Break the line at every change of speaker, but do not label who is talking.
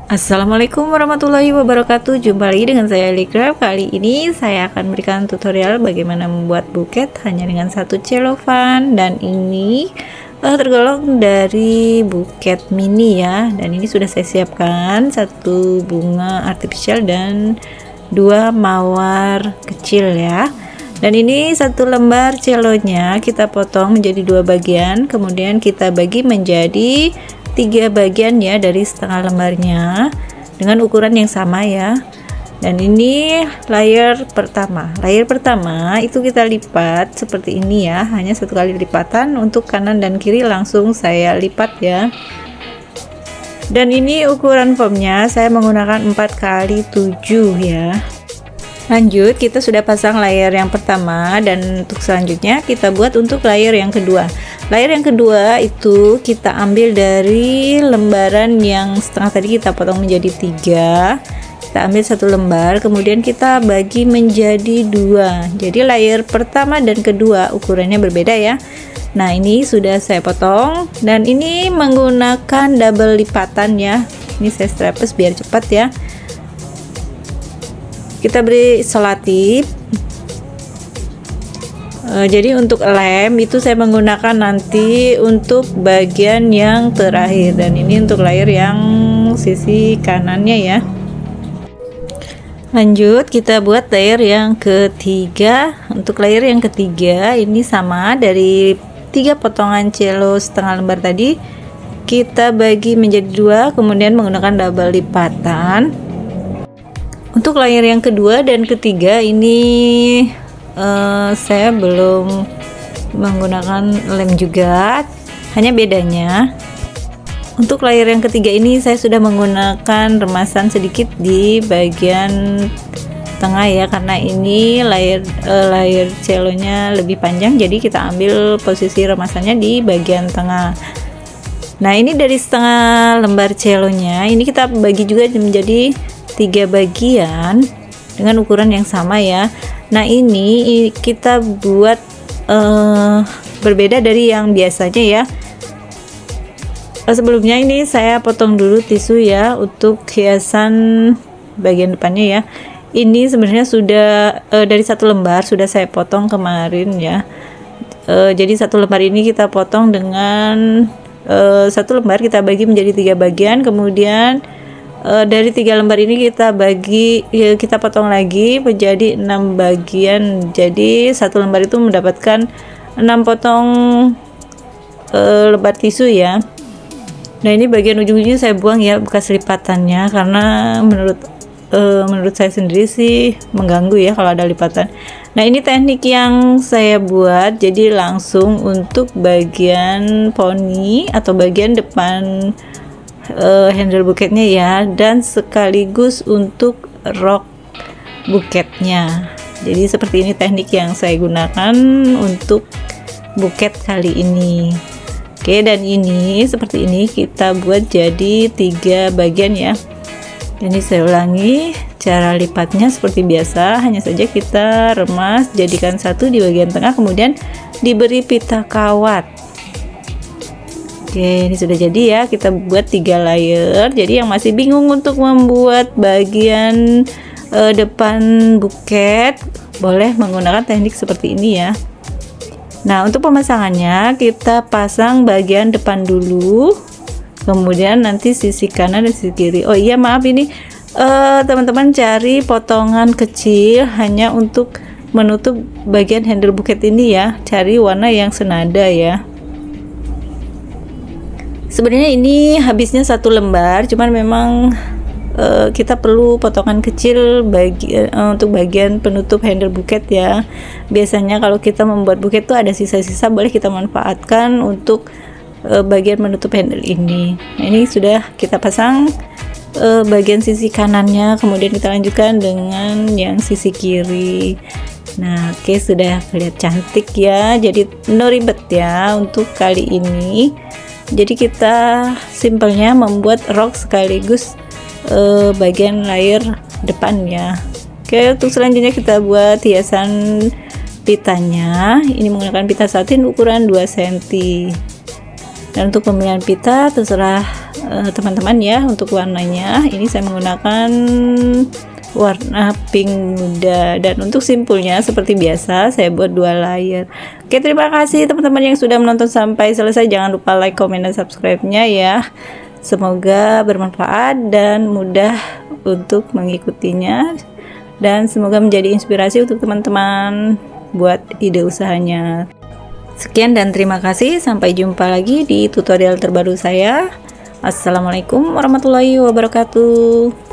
Assalamualaikum warahmatullahi wabarakatuh. Jumpa lagi dengan saya Likrab. Kali ini saya akan berikan tutorial bagaimana membuat buket hanya dengan satu celofan, dan ini tergolong dari buket mini ya. Dan ini sudah saya siapkan satu bunga artificial dan dua mawar kecil ya. Dan ini satu lembar celonya kita potong menjadi dua bagian, kemudian kita bagi menjadi 3 bagian ya dari setengah lembarnya dengan ukuran yang sama ya. Dan ini layer pertama itu kita lipat seperti ini ya, hanya satu kali lipatan. Untuk kanan dan kiri langsung saya lipat ya. Dan ini ukuran foamnya saya menggunakan 4x7 ya. Lanjut, kita sudah pasang layer yang pertama, dan untuk selanjutnya kita buat untuk layer yang kedua. Layer yang kedua itu kita ambil dari lembaran yang setengah tadi, kita potong menjadi 3. Kita ambil satu lembar, kemudian kita bagi menjadi 2. Jadi layer pertama dan kedua ukurannya berbeda ya. Nah, ini sudah saya potong, dan ini menggunakan double lipatan ya. Ini saya strapes biar cepat ya. Kita beri selotip. Jadi untuk lem itu saya menggunakan nanti untuk bagian yang terakhir, dan ini untuk layer yang sisi kanannya ya. Lanjut, kita buat layer yang ketiga. Untuk layer yang ketiga ini sama, dari 3 potongan celo setengah lembar tadi kita bagi menjadi 2, kemudian menggunakan double lipatan. Untuk layer yang kedua dan ketiga ini saya belum menggunakan lem juga, hanya bedanya untuk layer yang ketiga ini saya sudah menggunakan remasan sedikit di bagian tengah ya, karena ini layer celonya lebih panjang, jadi kita ambil posisi remasannya di bagian tengah. Nah, ini dari setengah lembar celonya ini kita bagi juga menjadi 3 bagian dengan ukuran yang sama ya. Nah, ini kita buat berbeda dari yang biasanya ya. Sebelumnya ini saya potong dulu tisu ya untuk hiasan bagian depannya ya. Ini sebenarnya sudah dari satu lembar sudah saya potong kemarin ya. Jadi satu lembar ini kita potong dengan satu lembar kita bagi menjadi 3 bagian, kemudian dari 3 lembar ini kita bagi kita potong lagi menjadi 6 bagian. Jadi satu lembar itu mendapatkan 6 potong lebar tisu ya. Nah, ini bagian ujung-ujungnya saya buang ya bekas lipatannya, karena menurut saya sendiri sih mengganggu ya kalau ada lipatan. Nah, ini teknik yang saya buat, jadi langsung untuk bagian poni atau bagian depan handle buketnya ya, dan sekaligus untuk rok buketnya. Jadi seperti ini teknik yang saya gunakan untuk buket kali ini. Oke, dan ini seperti ini kita buat jadi 3 bagian ya. Jadi saya ulangi, cara lipatnya seperti biasa, hanya saja kita remas jadikan satu di bagian tengah, kemudian diberi pita kawat. Oke, ini sudah jadi ya, kita buat 3 layer. Jadi yang masih bingung untuk membuat bagian depan buket boleh menggunakan teknik seperti ini ya. Nah, untuk pemasangannya kita pasang bagian depan dulu, kemudian nanti sisi kanan dan sisi kiri. Oh iya, maaf, ini teman-teman cari potongan kecil hanya untuk menutup bagian handle buket ini ya, cari warna yang senada ya. Sebenarnya ini habisnya satu lembar, cuman memang kita perlu potongan kecil untuk bagian penutup handle buket ya. Biasanya kalau kita membuat buket tuh ada sisa-sisa, boleh kita manfaatkan untuk bagian menutup handle ini. Nah, ini sudah kita pasang bagian sisi kanannya, kemudian kita lanjutkan dengan yang sisi kiri. Nah, oke, sudah kelihatan cantik ya. Jadi no ribet ya untuk kali ini. Jadi kita simpelnya membuat rok sekaligus bagian layer depannya. Oke, untuk selanjutnya kita buat hiasan pitanya. Ini menggunakan pita satin ukuran 2 cm. Dan untuk pemilihan pita terserah teman-teman ya. Untuk warnanya ini saya menggunakan warna pink muda, dan untuk simpulnya seperti biasa saya buat 2 layer. Oke, terima kasih teman-teman yang sudah menonton sampai selesai. Jangan lupa like, comment, dan subscribe-nya ya. Semoga bermanfaat dan mudah untuk mengikutinya, dan semoga menjadi inspirasi untuk teman-teman buat ide usahanya. Sekian dan terima kasih, sampai jumpa lagi di tutorial terbaru saya. Assalamualaikum warahmatullahi wabarakatuh.